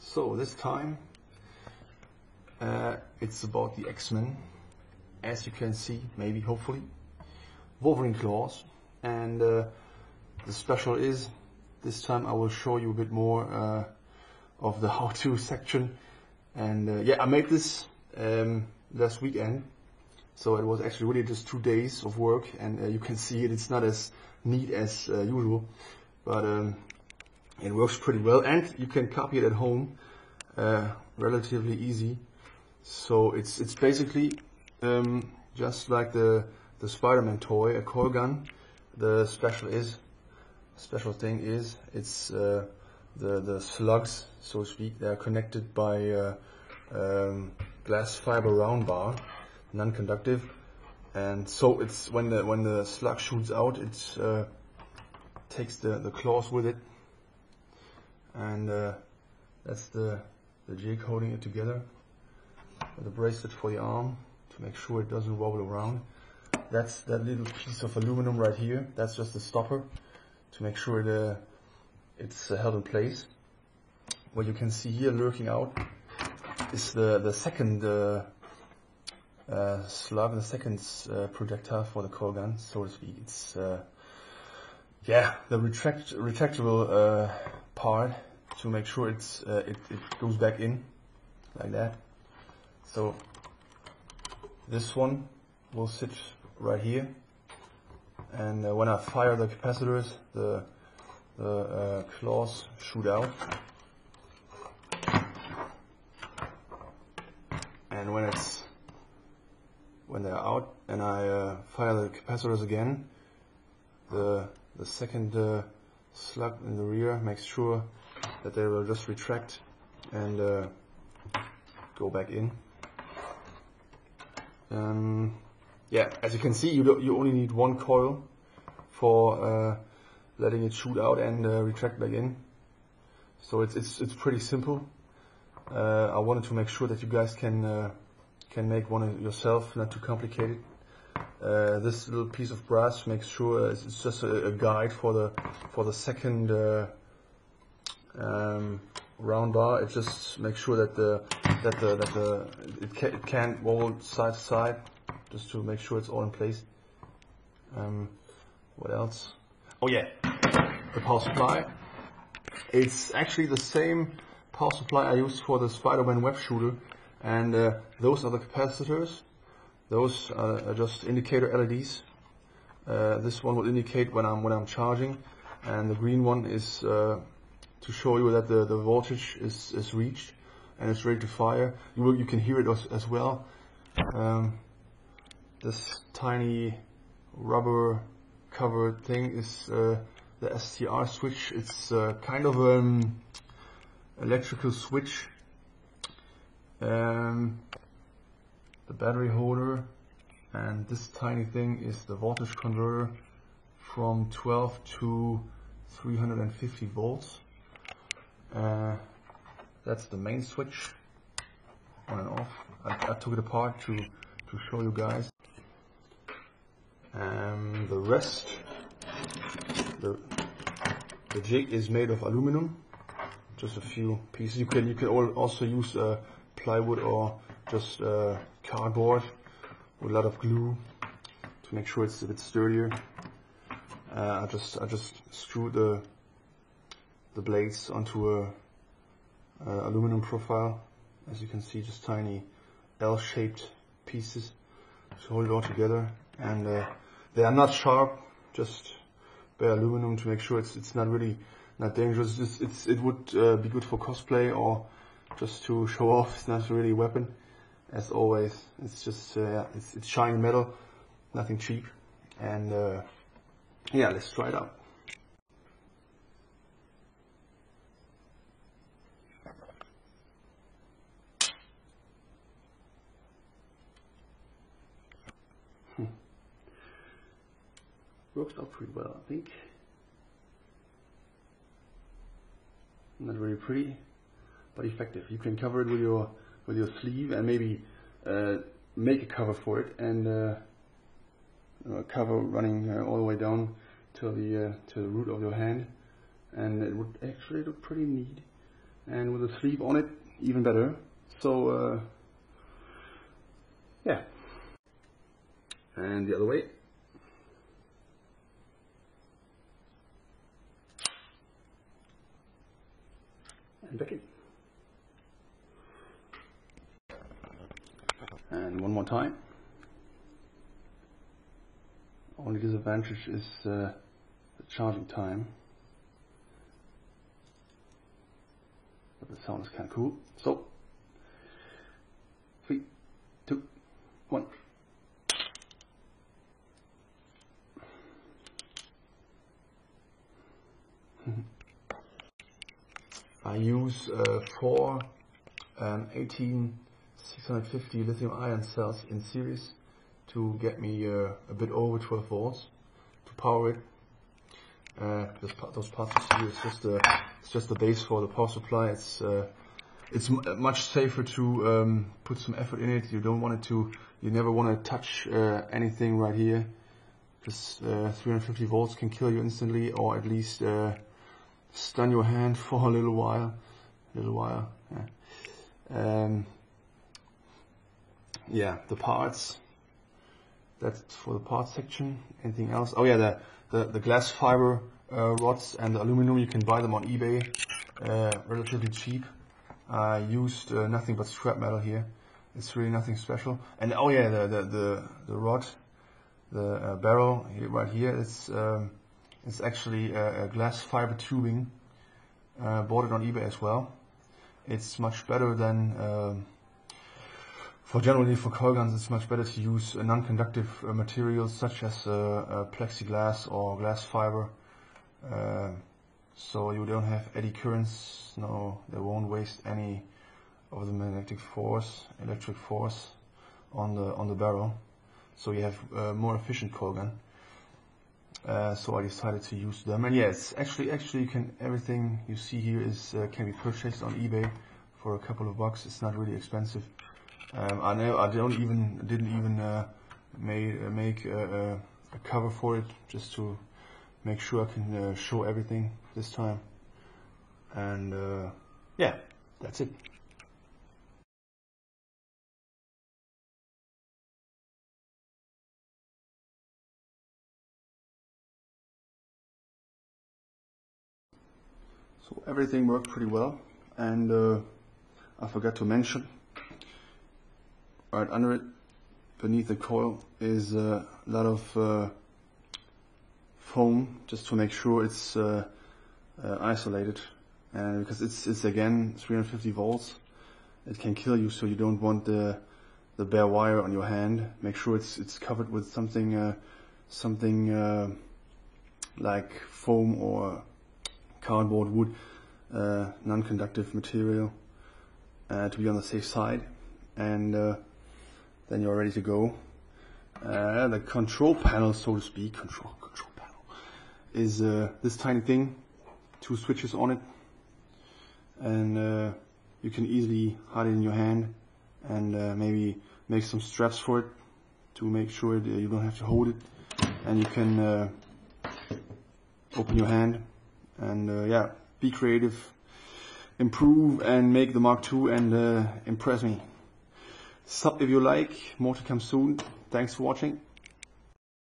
So this time it's about the X-Men, as you can see, maybe, hopefully, Wolverine Claws, and the special is, this time I will show you a bit more of the how-to section. And yeah, I made this last weekend, so it was actually really just 2 days of work, and you can see it's not as neat as usual, but it works pretty well, and you can copy it at home relatively easy. So it's basically just like the Spider-Man toy, a coil gun. The special thing is it's the slugs, so to speak. They are connected by glass fiber round bar, non-conductive, and so it's when the slug shoots out, it takes the claws with it, and that's the jig holding it together, with a bracelet for the arm to make sure it doesn't wobble around. That's that little piece of aluminum right here. That's just the stopper to make sure it's held in place. What you can see here lurking out is the second slug, the second projectile for the coil gun, so to speak. It's yeah, the retractable part to make sure it goes back in like that. So this one will sit right here, and when I fire the capacitors, the claws shoot out, and when they're out and I fire the capacitors again, the second slug in the rear makes sure that they will just retract and go back in. Yeah, as you can see, you only need one coil for letting it shoot out and retract back in. So it's pretty simple. I wanted to make sure that you guys can make one yourself, not too complicated. This little piece of brass makes sure it's just a guide for the second round bar. It just makes sure that it can't roll side to side, just to make sure it's all in place. What else? Oh yeah, the power supply. It's actually the same power supply I used for the Spider-Man web shooter, and those are the capacitors. Those are just indicator LEDs. This one will indicate when I'm charging, and the green one is to show you that the voltage is reached and it's ready to fire. You can hear it as well. This tiny rubber covered thing is the Sdi Switch. It's kind of an electrical switch. The battery holder, and this tiny thing is the voltage converter from 12 to 350 volts. That's the main switch, on and off. I took it apart to show you guys. The rest, the jig is made of aluminum, just a few pieces. You can also use plywood or just cardboard with a lot of glue to make sure it's a bit sturdier. I just screwed the blades onto a aluminum profile. As you can see, just tiny L-shaped pieces to hold it all together, and they are not sharp, just bare aluminum to make sure it's not dangerous. It would be good for cosplay or just to show off. It's not really a weapon, as always. It's just it's shiny metal, nothing cheap. And yeah, let's try it out. Works out pretty well, I think. Not very pretty, but effective. You can cover it with your sleeve, and maybe make a cover for it, and a cover running all the way down to the root of your hand, and it would actually look pretty neat. and with a sleeve on it, even better. So yeah, and the other way. And back in. And one more time. Only disadvantage is the charging time. But the sound is kind of cool. So, 3, 2, 1. I use 4 18650 lithium ion cells in series to get me a bit over 12 volts to power it. Those parts you see, it's just the base for the power supply. It's much safer to put some effort in it. You never want to touch anything right here, because 350 volts can kill you instantly, or at least stun your hand for a little while. Yeah, the parts. That's for the parts section. Anything else? Oh yeah, the glass fiber rods and the aluminum. You can buy them on eBay, relatively cheap. I used nothing but scrap metal here. It's really nothing special. And oh yeah, the rod, the barrel here, right here, it's actually a glass fiber tubing. Bought it on eBay as well. It's much better than generally for coil guns. It's much better to use non-conductive materials such as plexiglass or glass fiber, so you don't have eddy currents. No, they won't waste any of the electric force on the barrel. So you have a more efficient coil gun. So I decided to use them, and yes, actually, everything you see here can be purchased on eBay for a couple of bucks. It's not really expensive. I didn't even make a cover for it, just to make sure I can show everything this time. And yeah, that's it. So everything worked pretty well, and I forgot to mention, right under it, beneath the coil, is a lot of foam, just to make sure it's isolated, and because it's again 350 volts, it can kill you. So you don't want the bare wire on your hand. Make sure it's covered with something like foam or cardboard, wood, non-conductive material, to be on the safe side, and then you're ready to go. The control panel, so to speak, control panel, is this tiny thing, 2 switches on it, and you can easily hide it in your hand, and maybe make some straps for it to make sure you don't have to hold it, and you can open your hand. And yeah, be creative, improve, and make the Mark II, and impress me. Sub if you like. More to come soon. Thanks for watching.